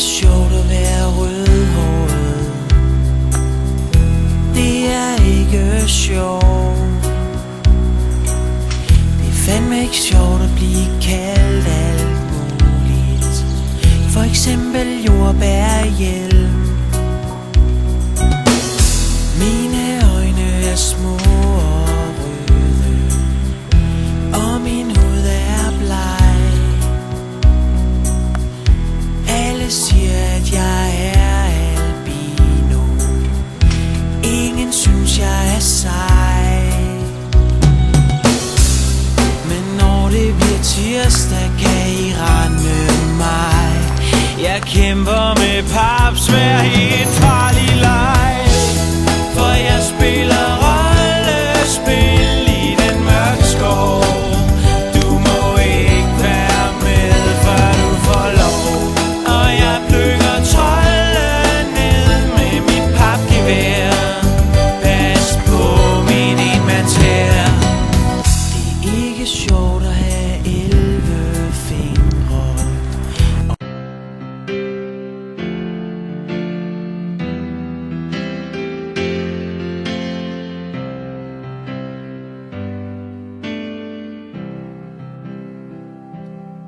sjovt at være rødhåret. Det er ikke sjovt. Det er fandme ikke sjovt at blive kaldt alt muligt. For eksempel jordbærhjelm. Mine øjne er små og røde, og min hud er bleg. Alle siger, at jeg er albino. Ingen synes, jeg er sej. Men når det bliver tirsdag, kan I rende mig. Jeg kæmper med paps